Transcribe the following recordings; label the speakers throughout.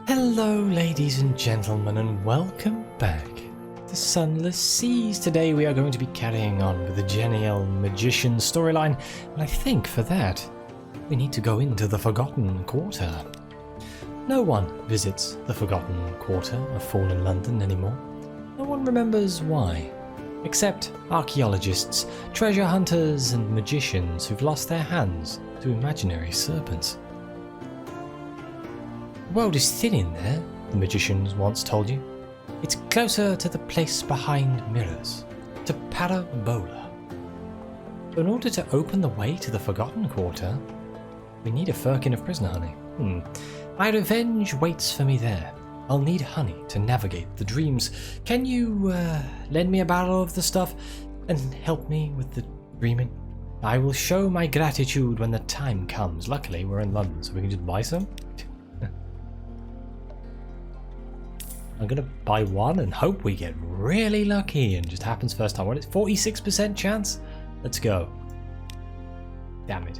Speaker 1: Hello ladies and gentlemen, and welcome back to Sunless Seas. Today we are going to be carrying on with the genial magician storyline, and I think for that we need to go into the Forgotten Quarter. No one visits the Forgotten Quarter of fallen London anymore. No one remembers why, except archaeologists, treasure hunters and magicians who've lost their hands to imaginary serpents. The world is thin in there, the magicians once told you. It's closer to the place behind mirrors, to Parabola. So in order to open the way to the Forgotten Quarter, we need a firkin of prisoner honey. My revenge waits for me there. I'll need honey to navigate the dreams. Can you lend me a barrel of the stuff and help me with the dreaming? I will show my gratitude when the time comes. Luckily, we're in London, so we can just buy some. I'm going to buy one and hope we get really lucky and just happens first time. What is it? 46% chance? Let's go. Damn it.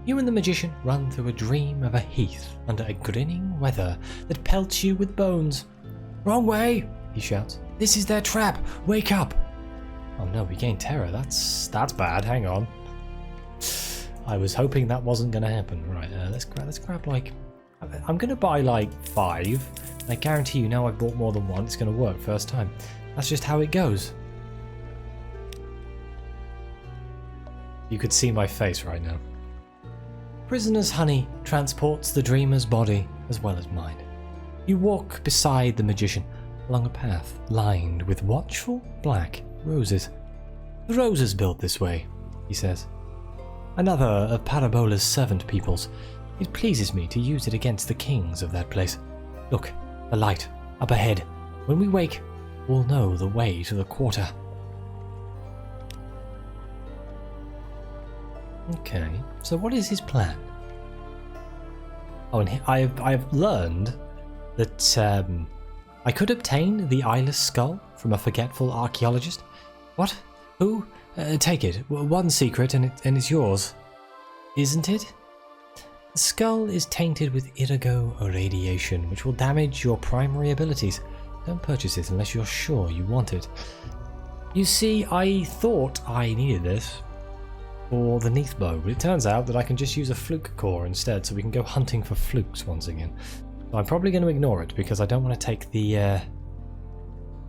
Speaker 1: You and the magician run through a dream of a heath under a grinning weather that pelts you with bones. Wrong way, he shouts. This is their trap. Wake up. Oh no, we gain terror. That's bad. Hang on. I was hoping that wasn't going to happen. Right, let's grab like... I'm going to buy like 5. I guarantee you now I've bought more than one, it's going to work first time. That's just how it goes. You could see my face right now. Prisoner's honey transports the dreamer's body as well as mine. You walk beside the magician along a path lined with watchful black roses. The rose is built this way, he says. Another of Parabola's servant peoples. It pleases me to use it against the kings of that place. Look, the light up ahead. When we wake, we'll know the way to the quarter. Okay, so what is his plan? Oh, and I've learned that I could obtain the eyeless skull from a forgetful archaeologist. What? Who? Take it. One secret and it's yours. Isn't it? The skull is tainted with irigo irradiation, which will damage your primary abilities. Don't purchase it unless you're sure you want it. You see, I thought I needed this for the Neath bow, but it turns out that I can just use a fluke core instead, so we can go hunting for flukes once again. So I'm probably going to ignore it because I don't want to take the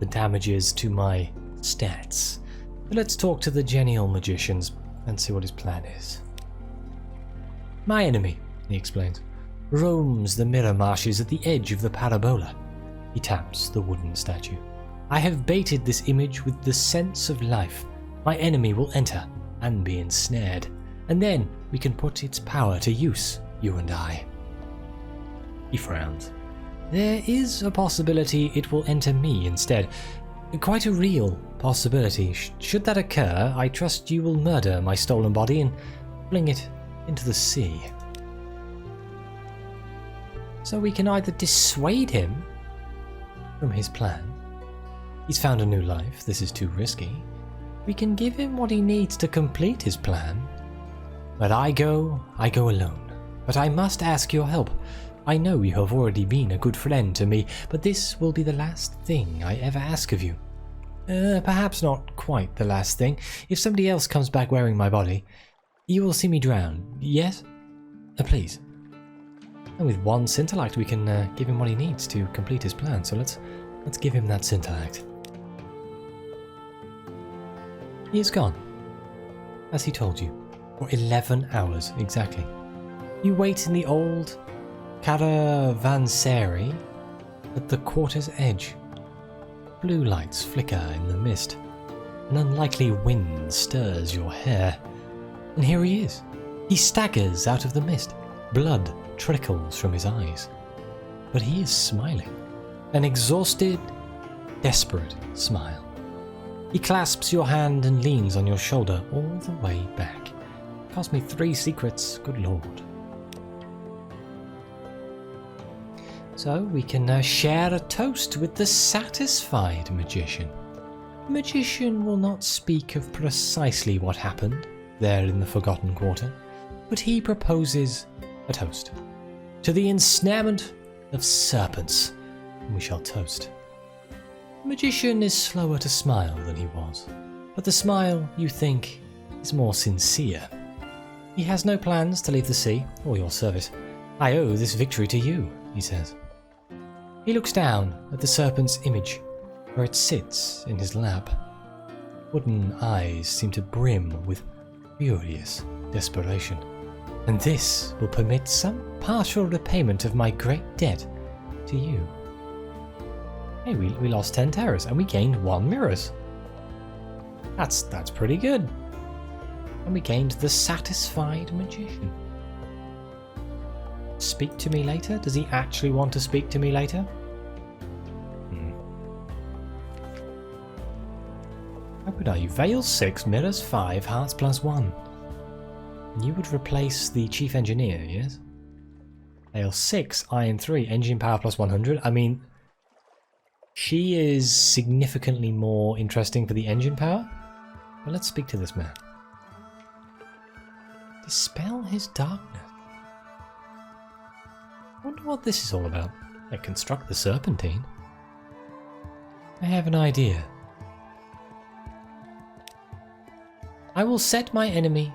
Speaker 1: damages to my stats. But let's talk to the genial magicians and see what his plan is. My enemy, he explains, roams the mirror marshes at the edge of the parabola. He taps the wooden statue. I have baited this image with the sense of life. My enemy will enter and be ensnared, and then we can put its power to use, you and I. He frowns. There is a possibility it will enter me instead. Quite a real possibility. Should that occur, I trust you will murder my stolen body and fling it into the sea. So we can either dissuade him from his plan. He's found a new life, this is too risky. We can give him what he needs to complete his plan. But I go alone. But I must ask your help. I know you have already been a good friend to me, but this will be the last thing I ever ask of you. Perhaps not quite the last thing. If somebody else comes back wearing my body, you will see me drown, yes? Please. And with one scintillite we can give him what he needs to complete his plan, so let's give him that scintillite. He is gone, as he told you, for 11 hours exactly. You wait in the old caravanserai at the quarter's edge. Blue lights flicker in the mist. An unlikely wind stirs your hair. And here he is. He staggers out of the mist. Blood trickles from his eyes. But he is smiling. An exhausted, desperate smile. He clasps your hand and leans on your shoulder all the way back. Cost me 3 secrets, good lord. So we can share a toast with the satisfied magician. The magician will not speak of precisely what happened there in the Forgotten Quarter, but he proposes a toast to the ensnarement of serpents, whom we shall toast. The magician is slower to smile than he was, but the smile, you think, is more sincere. He has no plans to leave the sea or your service. I owe this victory to you, he says. He looks down at the serpent's image, where it sits in his lap. Wooden eyes seem to brim with furious desperation. And this will permit some partial repayment of my great debt to you. Hey, we lost 10 terrors and we gained 1 mirrors. That's pretty good. And we gained the satisfied magician. Speak to me later? Does he actually want to speak to me later? How good are you? Veil 6, mirrors 5, hearts plus 1. And you would replace the chief engineer, yes? Veil 6, iron 3, engine power plus 100. I mean, she is significantly more interesting for the engine power. But let's speak to this man. Dispel his darkness. I wonder what this is all about. I construct the Serpentine. I have an idea. I will set my enemy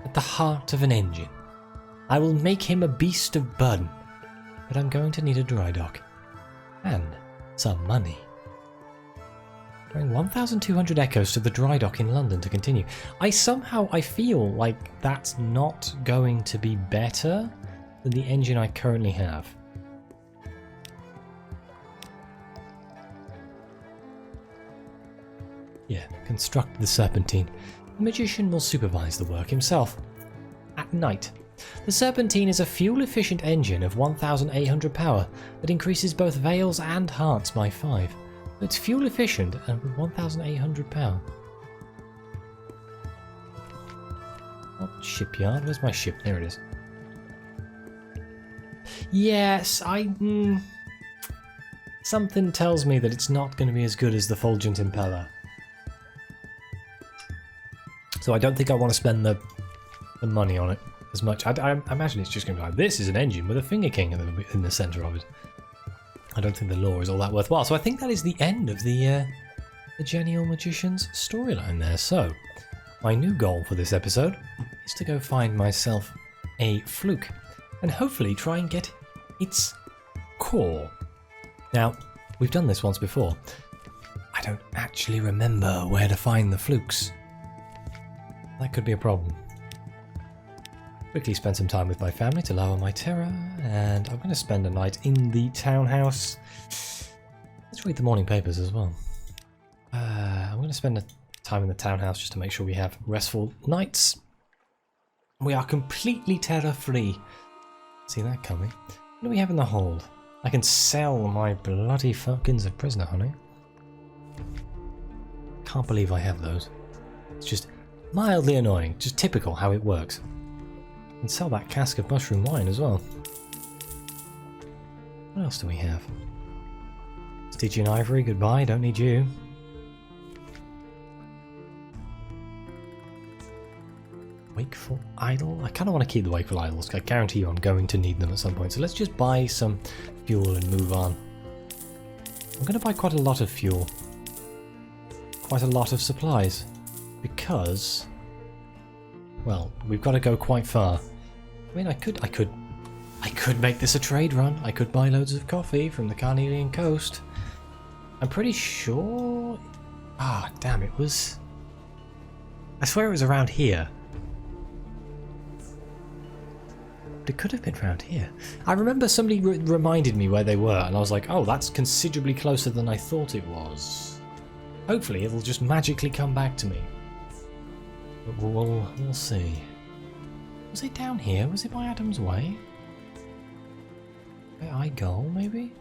Speaker 1: at the heart of an engine. I will make him a beast of burden, but I'm going to need a dry dock. And some money. Bring 1,200 echoes to the dry dock in London to continue. I feel like that's not going to be better than the engine I currently have. Yeah, construct the Serpentine. The magician will supervise the work himself. At night. The Serpentine is a fuel-efficient engine of 1,800 power that increases both veils and hearts by 5. It's fuel-efficient and with 1,800 power. What shipyard? Where's my ship? There it is. Yes, something tells me that it's not going to be as good as the Fulgent Impeller. So I don't think I want to spend the money on it as much. I imagine it's just going to be like, this is an engine with a Finger King in the centre of it. I don't think the lore is all that worthwhile. So I think that is the end of the Genial Magician's storyline there. So my new goal for this episode is to go find myself a fluke and hopefully try and get its core. Now, we've done this once before. I don't actually remember where to find the flukes. That could be a problem. Quickly spend some time with my family to lower my terror, and I'm going to spend a night in the townhouse. Let's read the morning papers as well. I'm going to spend time in the townhouse just to make sure we have restful nights. We are completely terror-free. See that coming. What do we have in the hold? I can sell my bloody fuckings of prisoner honey. Can't believe I have those. It's just mildly annoying, just typical how it works. And sell that cask of mushroom wine as well. What else do we have? Stygian ivory, goodbye, don't need you. Wakeful idol? I kind of want to keep the wakeful idols. I guarantee you I'm going to need them at some point. So let's just buy some fuel and move on. I'm going to buy quite a lot of fuel. Quite a lot of supplies. Because, well, we've got to go quite far. I mean, I could make this a trade run. I could buy loads of coffee from the Carnelian coast. I'm pretty sure... Ah, damn, it was... I swear it was around here. But it could have been around here. I remember somebody reminded me where they were, and I was like, oh, that's considerably closer than I thought it was. Hopefully it'll just magically come back to me. But we'll see. Was it down here? Was it by Adam's Way? Where I go, maybe?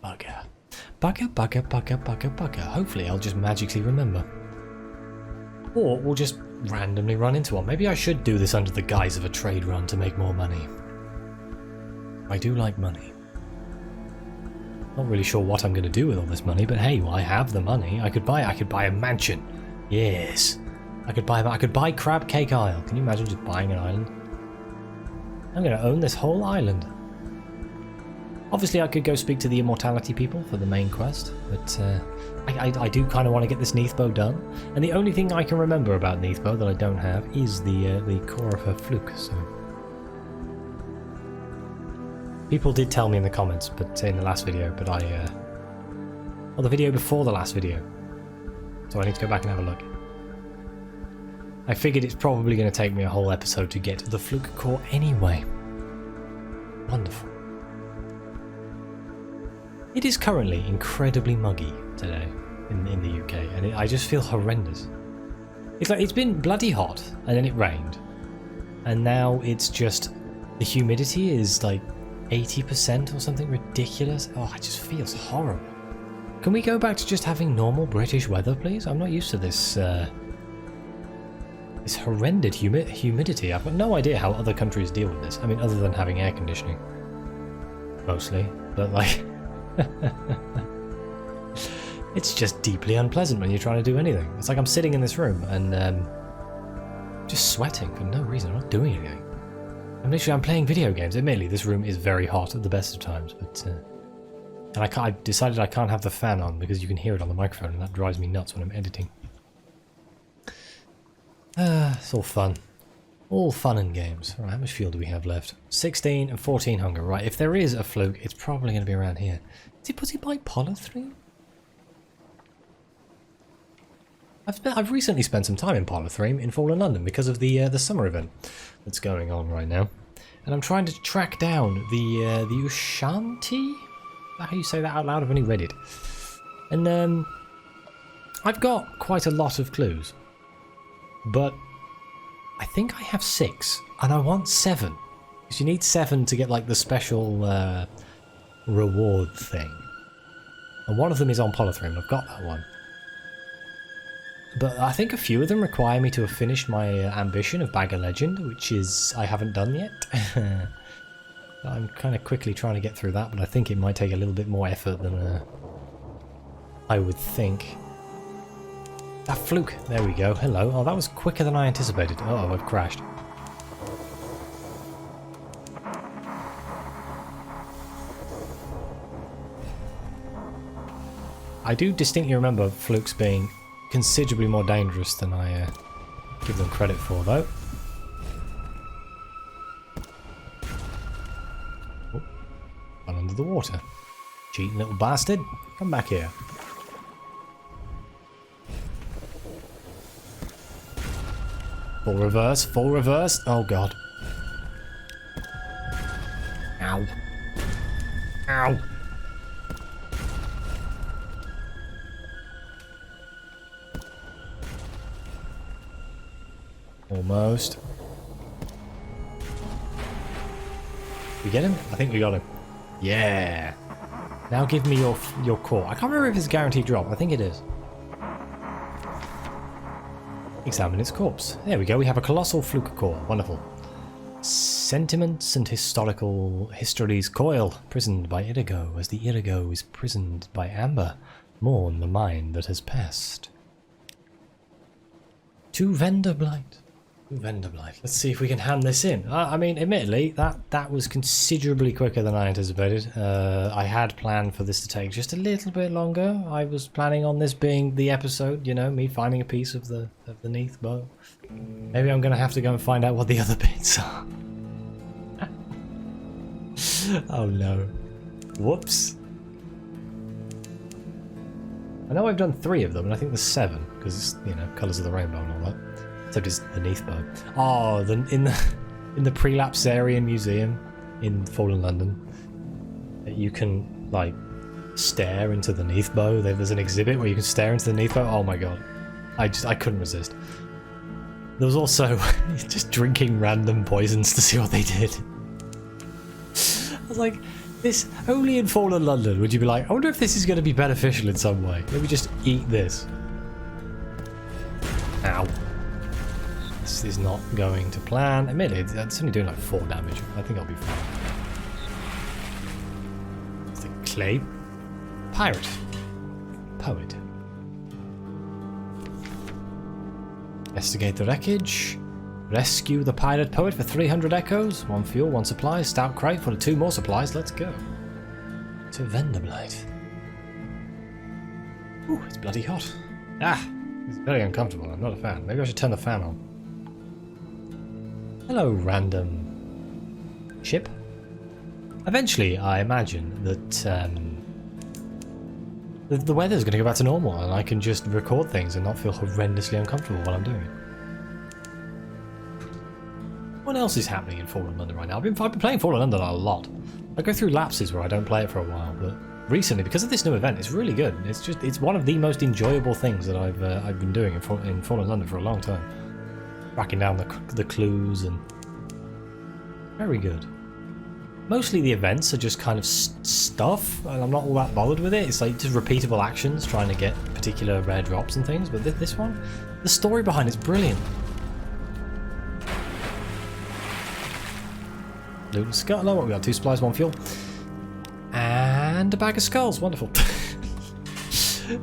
Speaker 1: Bugger. Bugger, bugger, bugger, bugger, bugger. Hopefully I'll just magically remember. Or we'll just randomly run into one. Maybe I should do this under the guise of a trade run to make more money. I do like money. Not really sure what I'm going to do with all this money, but hey, well, I have the money. I could buy a mansion. Yes. I could buy Crab Cake Isle. Can you imagine just buying an island? I'm going to own this whole island. Obviously, I could go speak to the immortality people for the main quest, but I do kind of want to get this Neathbow done. And the only thing I can remember about Neathbow that I don't have is the core of her fluke. So people did tell me in the comments, but in the last video, but well, the video before the last video. So I need to go back and have a look. I figured it's probably going to take me a whole episode to get the fluke core anyway. Wonderful. It is currently incredibly muggy today in the UK, and I just feel horrendous. It's like it's been bloody hot, and then it rained, and now it's just the humidity is like 80% or something ridiculous. Oh, it just feels horrible. Can we go back to just having normal British weather, please? I'm not used to this this horrendous humidity. I've got no idea how other countries deal with this. I mean, other than having air conditioning, mostly, but like. It's just deeply unpleasant when you're trying to do anything. It's like I'm sitting in this room and just sweating for no reason. I'm not doing anything. I'm playing video games. Admittedly, this room is very hot at the best of times, but and I've decided I can't have the fan on because you can hear it on the microphone, and that drives me nuts when I'm editing. It's all fun. All fun and games. Right, how much fuel do we have left? 16 and 14 hunger. Right, if there is a fluke, it's probably going to be around here. Was he by Polythreme? I've recently spent some time in Polythreme in Fallen London because of the summer event that's going on right now, and I'm trying to track down the Ushanti. Is that how you say that out loud? I've only read it, and I've got quite a lot of clues, but I think I have 6, and I want 7. Because you need 7 to get like the special reward thing. And one of them is on Polythreme, I've got that one. But I think a few of them require me to have finished my ambition of Bag of Legend, which is I haven't done yet. I'm kind of quickly trying to get through that, but I think it might take a little bit more effort than I would think. That fluke. There we go. Hello. Oh, that was quicker than I anticipated. Oh, I've crashed. I do distinctly remember flukes being considerably more dangerous than I give them credit for, though. Oh, one under the water. Cheating little bastard. Come back here. Full reverse, full reverse. Oh god. Ow. Ow. Almost. We get him? I think we got him. Yeah. Now give me your core. I can't remember if it's a guaranteed drop. I think it is. Examine its corpse. There we go. We have a colossal fluke core. Wonderful. Sentiments and histories coil, prisoned by Irigo, as the Irigo is prisoned by Amber. Mourn the mind that has passed. To Venderblight. Let's see if we can hand this in. I mean, admittedly, that was considerably quicker than I anticipated. I had planned for this to take just a little bit longer. I was planning on this being the episode, you know, me finding a piece of the Neathbow. Maybe I'm going to have to go and find out what the other bits are. Oh no. Whoops. I know I've done 3 of them, and I think there's 7, because it's, you know, colours of the rainbow and all that. Except it's the Neathbow. Oh, in the Prelapsarian Museum in Fallen London, you can like stare into the Neathbow. There's an exhibit where you can stare into the Neathbow. Oh my god, I couldn't resist. There was also just drinking random poisons to see what they did. I was like, this only in Fallen London would you be like, I wonder if this is going to be beneficial in some way. Maybe just eat this. Ow. This is not going to plan. Admittedly, it's only doing like 4 damage. I think I'll be fine. It's the clay. Pirate. Poet. Investigate the wreckage. Rescue the pirate poet for 300 echoes. 1 fuel, 1 supply. Stout crate full of 2 more supplies. Let's go. To Venderblight. Ooh, it's bloody hot. Ah, it's very uncomfortable. I'm not a fan. Maybe I should turn the fan on. Hello, random ship. Eventually, I imagine that the weather's going to go back to normal and I can just record things and not feel horrendously uncomfortable while I'm doing it. What else is happening in Fallen London right now? I've been playing Fallen London a lot. I go through lapses where I don't play it for a while, but recently, because of this new event, it's really good. It's one of the most enjoyable things that I've been doing in Fallen London for a long time. Tracking down the clues and very good. Mostly the events are just kind of stuff, and I'm not all that bothered with it. It's like just repeatable actions, trying to get particular rare drops and things. But this one, the story behind it's brilliant. Loot and scuttler. What we got? 2 supplies, 1 fuel, and a bag of skulls. Wonderful.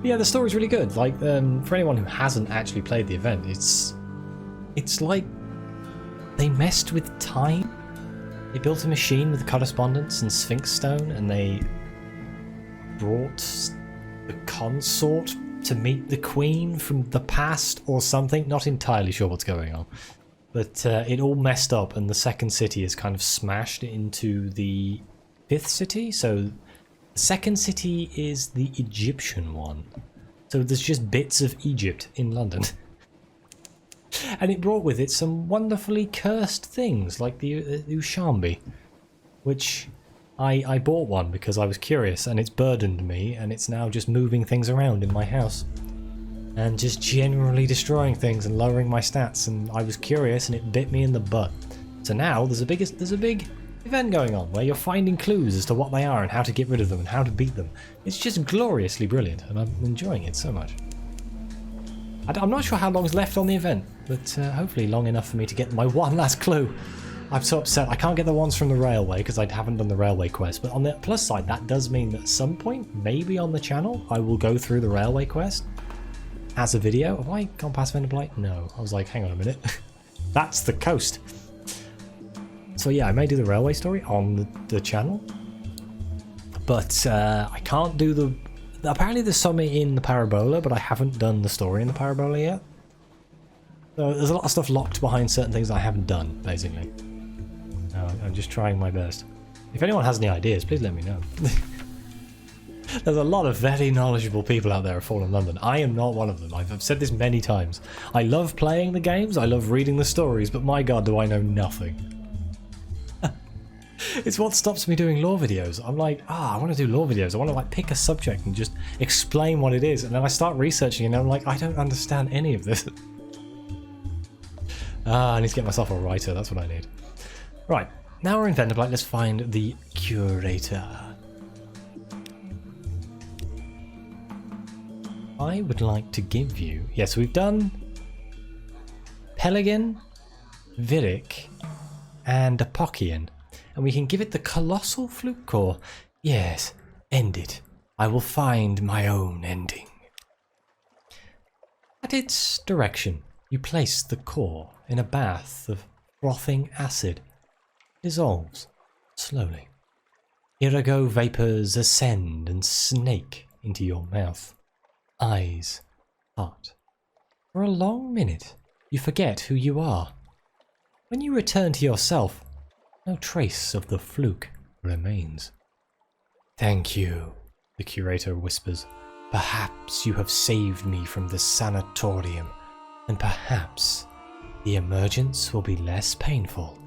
Speaker 1: Yeah, the story's really good. Like for anyone who hasn't actually played the event, it's like they messed with time. They built a machine with correspondence and Sphinx Stone, and they brought the consort to meet the queen from the past or something. Not entirely sure what's going on. But it all messed up, and the second city is kind of smashed into the 5th city. So the second city is the Egyptian one. So there's just bits of Egypt in London. And it brought with it some wonderfully cursed things, like the Ushambi, which I bought one because I was curious, and it's burdened me, and it's now just moving things around in my house. And just generally destroying things and lowering my stats, and I was curious and it bit me in the butt. So now there's a big event going on where you're finding clues as to what they are and how to get rid of them and how to beat them. It's just gloriously brilliant, and I'm enjoying it so much. I'm not sure how long's left on the event, but hopefully long enough for me to get my one last clue. I'm so upset I can't get the ones from the railway because I haven't done the railway quest, but on the plus side that does mean that at some point, maybe on the channel, I will go through the railway quest as a video. Have I gone past Venderblight? No. I was like, hang on a minute. That's the coast. So yeah, I may do the railway story on the channel. But I can't do the... Apparently there's some in the Parabola, but I haven't done the story in the Parabola yet. So there's a lot of stuff locked behind certain things I haven't done, basically. I'm just trying my best. If anyone has any ideas, please let me know. There's a lot of very knowledgeable people out there at Fallen London. I am not one of them. I've said this many times. I love playing the games, I love reading the stories, but my god do I know nothing. It's what stops me doing lore videos. I'm like, I want to do lore videos. I want to like pick a subject and just explain what it is. And then I start researching and I'm like, I don't understand any of this. I need to get myself a writer. That's what I need. Right. Now we're in Venderblight. Let's find the curator. I would like to give you... Yes, we've done Peligan, Virik, and Apokian. And we can give it the Colossal Flute Core. Yes, end it. I will find my own ending. At its direction, you place the core in a bath of frothing acid. Dissolves slowly. Irigo vapors ascend and snake into your mouth. Eyes, heart. For a long minute, you forget who you are. When you return to yourself, no trace of the fluke remains. Thank you, the curator whispers. Perhaps you have saved me from the sanatorium, and perhaps the emergence will be less painful.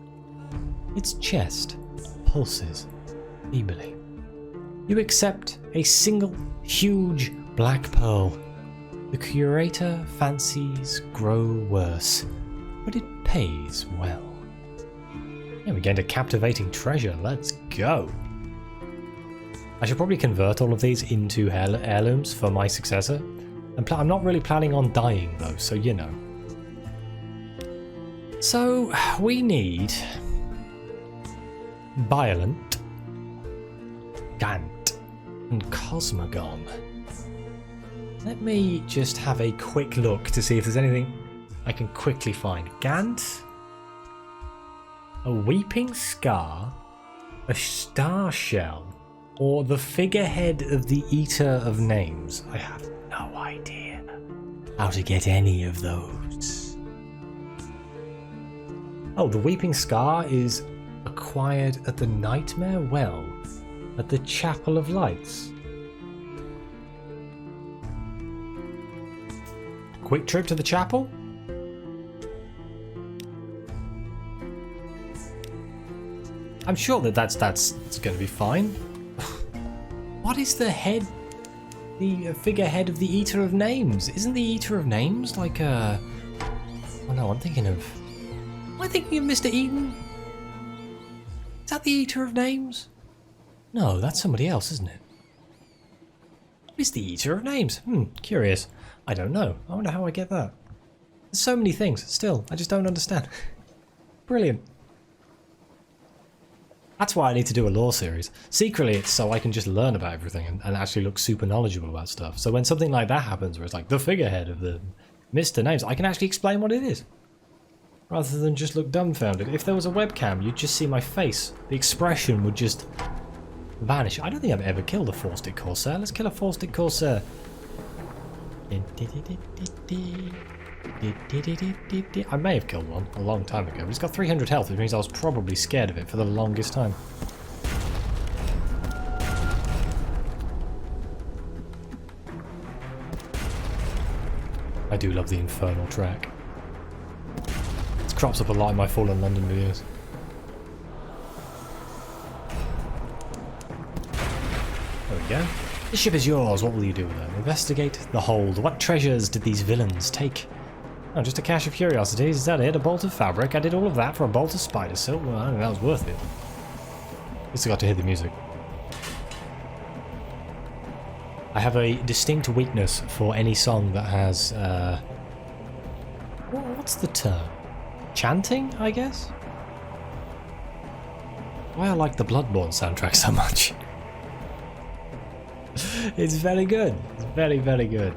Speaker 1: Its chest pulses feebly. You accept a single huge black pearl. The curator fancies grow worse, but it pays well. Yeah, we gained a captivating treasure. Let's go. I should probably convert all of these into heirlooms for my successor. I'm not really planning on dying though, so you know. So we need Violent, Gant, and Cosmogon. Let me just have a quick look to see if there's anything I can quickly find. Gant, a weeping scar, a star shell, or the figurehead of the Eater of Names. I have no idea how to get any of those. Oh, the weeping scar is acquired at the Nightmare Well at the Chapel of Lights. Quick trip to the chapel? I'm sure that's going to be fine. What is the head? The figurehead of the Eater of Names? Isn't the Eater of Names like a... Oh no, I'm thinking of... Am I thinking of Mr. Eden? Is that the Eater of Names? No, that's somebody else, isn't it? It's the Eater of Names. Curious. I don't know. I wonder how I get that. There's so many things. Still, I just don't understand. Brilliant. That's why I need to do a lore series. Secretly, it's so I can just learn about everything and actually look super knowledgeable about stuff. So when something like that happens, where it's like the figurehead of the Mr. Names, I can actually explain what it is. Rather than just look dumbfounded. If there was a webcam, you'd just see my face. The expression would just vanish. I don't think I've ever killed a 4-stick Corsair. Let's kill a 4-stick Corsair. I may have killed one a long time ago, but it's got 300 health, which means I was probably scared of it for the longest time. I do love the Infernal track. It crops up a lot in my Fallen London videos. There we go. The ship is yours. What will you do with it? Investigate the hold. What treasures did these villains take? Oh, just a cache of curiosities. Is that it? A bolt of fabric? I did all of that for a bolt of spider silk? Well, I think that was worth it. At least I got to hear the music. I have a distinct weakness for any song that has... what's the term? Chanting, I guess? Why I like the Bloodborne soundtrack so much. It's very good. It's very, very good.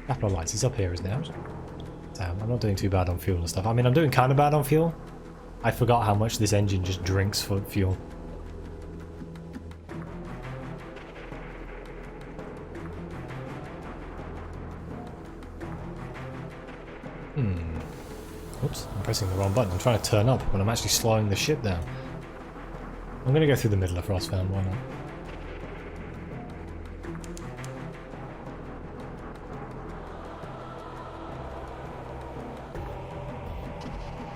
Speaker 1: Chapel of Lights is up here, isn't it? Damn, I'm not doing too bad on fuel and stuff. I mean, I'm doing kind of bad on fuel. I forgot how much this engine just drinks for fuel. Oops, I'm pressing the wrong button. I'm trying to turn up when I'm actually slowing the ship down. I'm going to go through the middle of Frostfound, why not?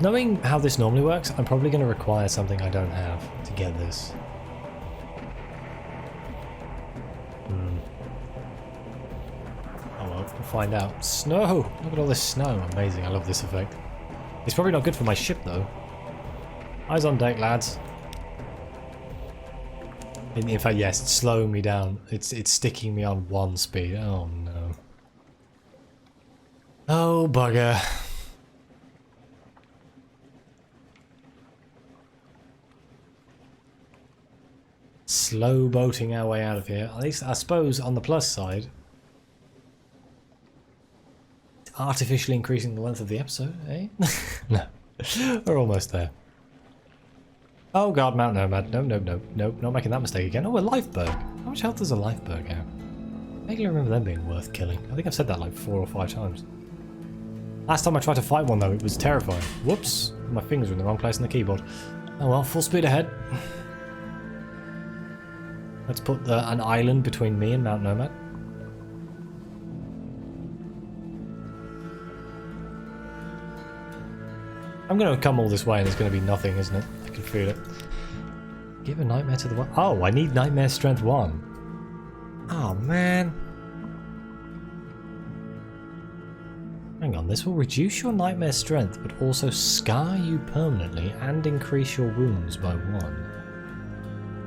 Speaker 1: Knowing how this normally works, I'm probably going to require something I don't have to get this. Oh well, we'll find out. Snow! Look at all this snow. Amazing, I love this effect. It's probably not good for my ship though. Eyes on deck, lads. In fact, yes, it's slowing me down. It's sticking me on 1 speed. Oh no. Oh bugger. Slow boating our way out of here. At least, I suppose, on the plus side, it's artificially increasing the length of the episode, eh? No. We're almost there. Oh god, Mount Nomad. No, not making that mistake again. Oh, a Lifeberg. How much health does a Lifeberg have? I vaguely remember them being worth killing. I think I've said that like 4 or 5 times. Last time I tried to fight one though, it was terrifying. Whoops, my fingers were in the wrong place on the keyboard. Oh well, full speed ahead. Let's put an island between me and Mount Nomad. I'm going to come all this way and it's going to be nothing, isn't it? I can feel it. Give a nightmare to the one. Oh, I need nightmare strength 1. Oh, man. Hang on, this will reduce your nightmare strength, but also scar you permanently and increase your wounds by 1.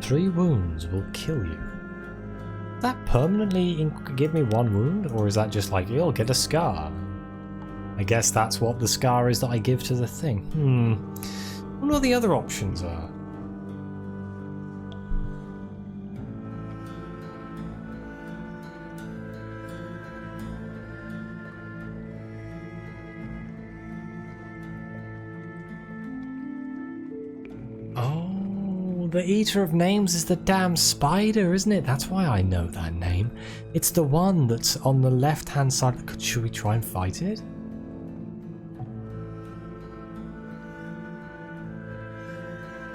Speaker 1: 3 wounds will kill you. Does that permanently give me 1 wound? Or is that just like, you'll get a scar? I guess that's what the scar is that I give to the thing. I wonder what the other options are. Oh, the Eater of Names is the damn spider, isn't it? That's why I know that name. It's the one that's on the left-hand side. Should we try and fight it?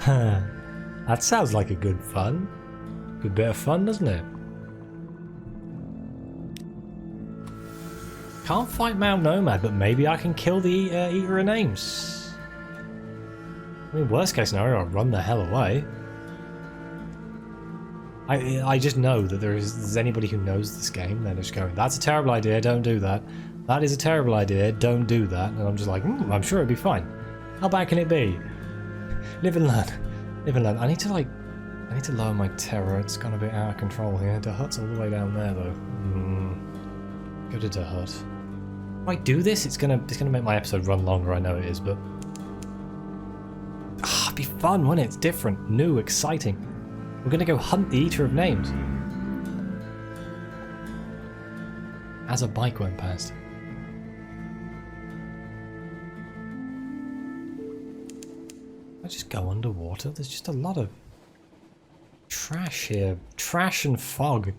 Speaker 1: Huh. That sounds like a good fun. Good bit of fun, doesn't it? Can't fight Mount Nomad, but maybe I can kill the Eater of Names. I mean, worst case scenario, I'll run the hell away. I just know that there's anybody who knows this game, they're just going, that's a terrible idea, don't do that. That is a terrible idea, don't do that. And I'm just like, I'm sure it'll be fine. How bad can it be? Live and learn. Live and learn. I need to lower my terror. It's gone a bit out of control here. The hut's all the way down there though. Go to the hut. If I do this, it's gonna make my episode run longer, I know it is, but it'd be fun, wouldn't it? It's different, new, exciting. We're gonna go hunt the Eater of Names. As a bike went past. I just go underwater. There's just a lot of trash here. Trash and fog.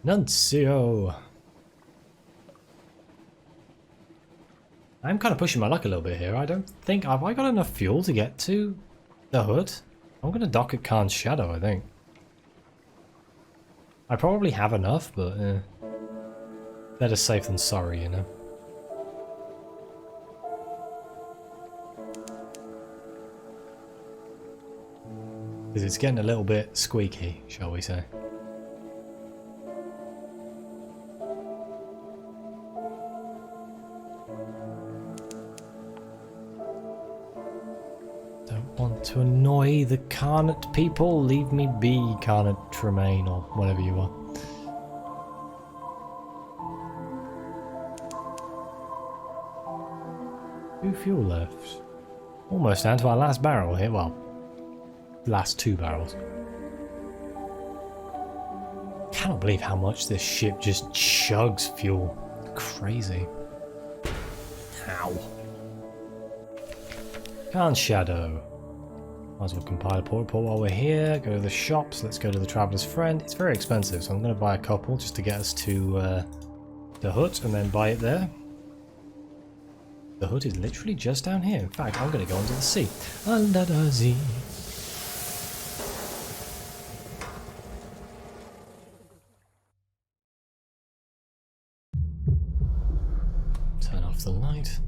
Speaker 1: Nuncio. I'm kind of pushing my luck a little bit here. I don't think... Have I got enough fuel to get to the hut? I'm going to dock at Khan's Shadow, I think. I probably have enough, but... better safe than sorry, you know. Because it's getting a little bit squeaky, shall we say. Don't want to annoy the Carnot people. Leave me be, Carnot Tremaine, or whatever you are. 2 fuel left. Almost down to our last barrel here. Well, last 2 barrels. Cannot believe how much this ship just chugs fuel. Crazy. Ow. Khan's Shadow. Might as well compile a port report while we're here. Go to the shops. Let's go to the Traveller's Friend. It's very expensive, so I'm going to buy a couple just to get us to the hut and then buy it there. The hut is literally just down here. In fact, I'm going to go onto the sea. Under the sea. Turn off the light.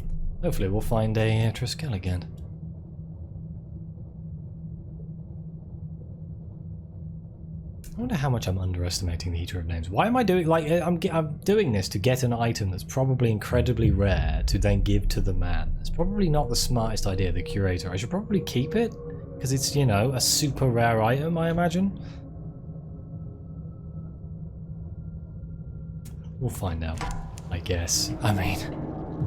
Speaker 1: Hopefully we'll find a Triskell again. I wonder how much I'm underestimating the Eater of Names. Why am I doing, like, I'm doing this to get an item that's probably incredibly rare to then give to the man. It's probably not the smartest idea, the curator. I should probably keep it, because it's, you know, a super rare item, I imagine. We'll find out, I guess. I mean,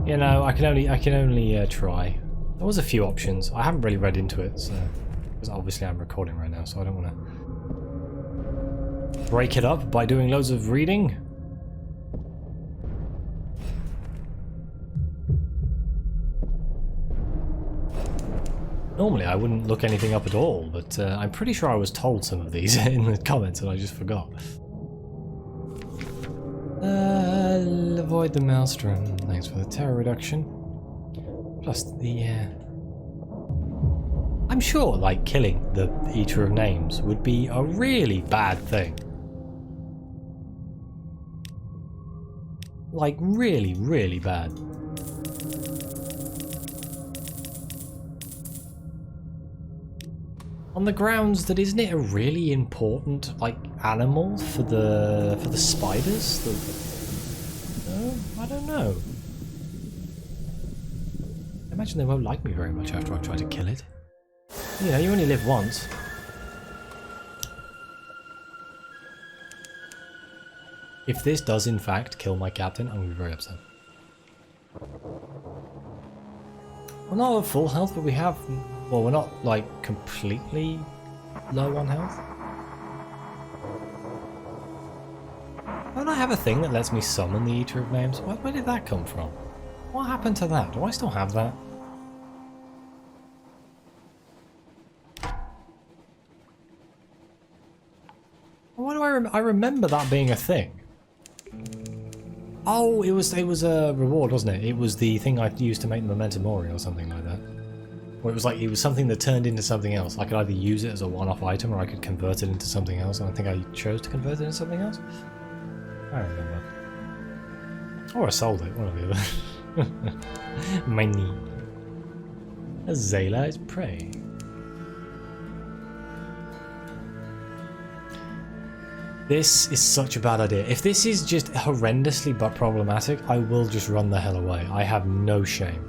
Speaker 1: you know, I can only try. There was a few options. I haven't really read into it, so, because obviously I'm recording right now, so I don't want to break it up by doing loads of reading. Normally I wouldn't look anything up at all, but I'm pretty sure I was told some of these in the comments and I just forgot. Avoid the maelstrom. Thanks for the terror reduction. Plus the... I'm sure, like, killing the Eater of Names would be a really bad thing. Like, really, really bad. On the grounds that isn't it a really important, like, animal for the spiders? I don't know. I imagine they won't like me very much after I've tried to kill it. You know, you only live once. If this does in fact kill my captain, I'm going to be very upset. We're not at full health, but we have... Well, we're not, like, completely low on health. Don't I have a thing that lets me summon the Eater of Names? Where did that come from? What happened to that? Do I still have that? Why do I remember that being a thing? Oh, it was a reward, wasn't it? It was the thing I used to make the Memento Mori or something like that. Or it was something that turned into something else. I could either use it as a one-off item or I could convert it into something else, and I think I chose to convert it into something else. I don't remember. Or I sold it, one or the other. Money. Azala is prey. This is such a bad idea. If this is just horrendously but problematic, I will just run the hell away. I have no shame.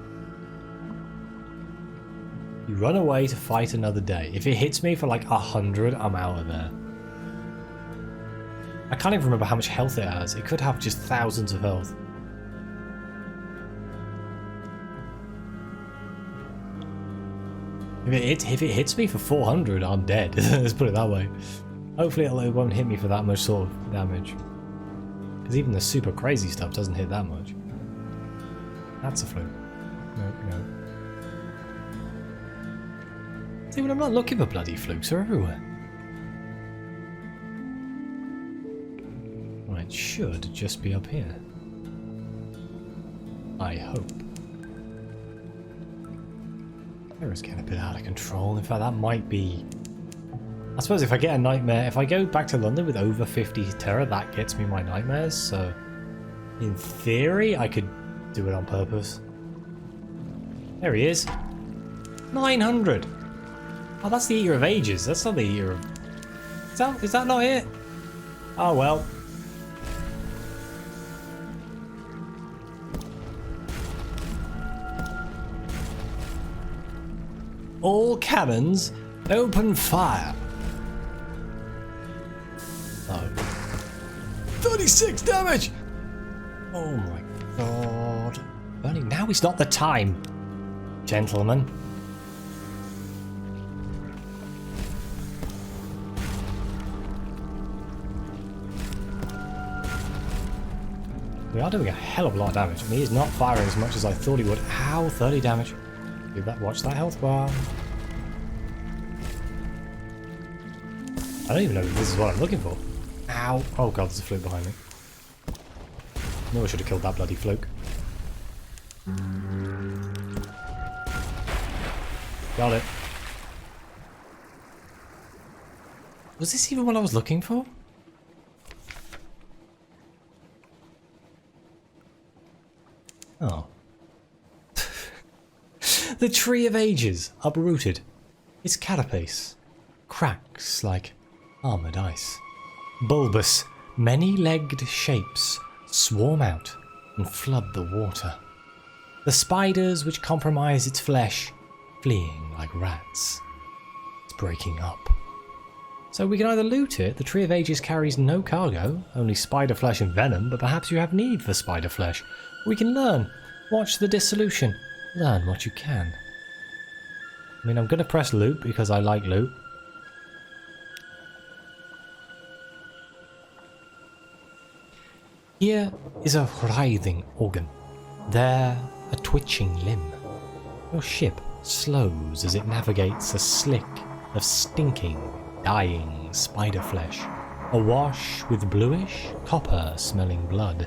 Speaker 1: You run away to fight another day. If it hits me for like 100, I'm out of there. I can't even remember how much health it has. It could have just thousands of health. If it hits me for 400, I'm dead. Let's put it that way. Hopefully it won't hit me for that much sort of damage. Because even the super crazy stuff doesn't hit that much. That's a fluke. No. See, when I'm not looking for bloody flukes, they're everywhere. Well, it should just be up here. I hope. Terror's getting a bit out of control. In fact, that might be... I suppose if I get a nightmare, if I go back to London with over 50 terror, that gets me my nightmares, so in theory I could do it on purpose. There he is. 900! Oh, that's the Eater of Ages, that's not the Eater of... Is that not it? Oh well. All cannons, open fire! Oh. 36 damage! Oh my god. Only now is not the time, gentlemen. We are doing a hell of a lot of damage, and he is not firing as much as I thought he would. Ow, 30 damage. Did that? Watch that health bar. I don't even know if this is what I'm looking for. Ow. Oh god, there's a fluke behind me. Knew I should have killed that bloody fluke. Got it. Was this even what I was looking for? Oh. The Tree of Ages, uprooted. Its carapace cracks like armoured ice. Bulbous, many-legged shapes swarm out and flood the water. The spiders which compromise its flesh, fleeing like rats. It's breaking up. So we can either loot it, the Tree of Ages carries no cargo, only spider flesh and venom, but perhaps you have need for spider flesh. We can learn, watch the dissolution, learn what you can. I mean, I'm going to press loot because I like loot. Here is a writhing organ, there a twitching limb. Your ship slows as it navigates a slick of stinking, dying spider flesh, awash with bluish, copper-smelling blood.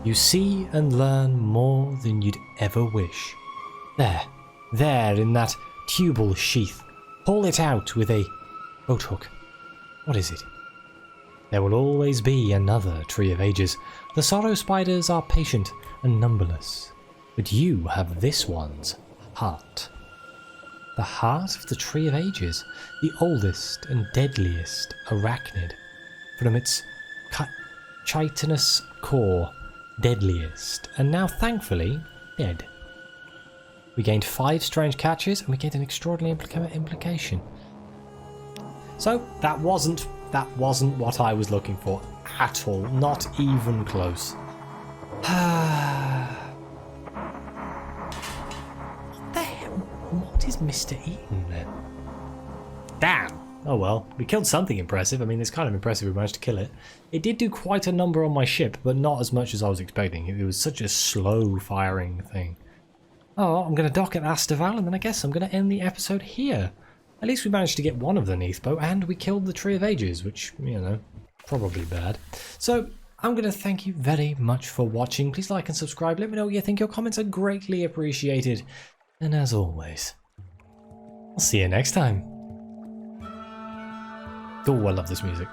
Speaker 1: You see and learn more than you'd ever wish. There in that tubal sheath, haul it out with a boathook. What is it? There will always be another Tree of Ages. The sorrow spiders are patient and numberless, but you have this one's heart. The heart of the Tree of Ages, the oldest and deadliest arachnid. From its chitinous core, deadliest, and now thankfully dead. We gained 5 strange catches and we gained an extraordinary implication. So that wasn't what I was looking for at all, not even close. What the hell? What is Mr. Eaton then? Damn! Oh well, we killed something impressive. I mean, it's kind of impressive we managed to kill it. It did do quite a number on my ship, but not as much as I was expecting. It was such a slow firing thing. Oh, I'm going to dock at Astaval, and then I guess I'm going to end the episode here. At least we managed to get one of the Neathbow, and we killed the Tree of Ages, which, you know, probably bad. So, I'm going to thank you very much for watching. Please like and subscribe. Let me know what you think. Your comments are greatly appreciated. And as always, I'll see you next time. Oh, I love this music.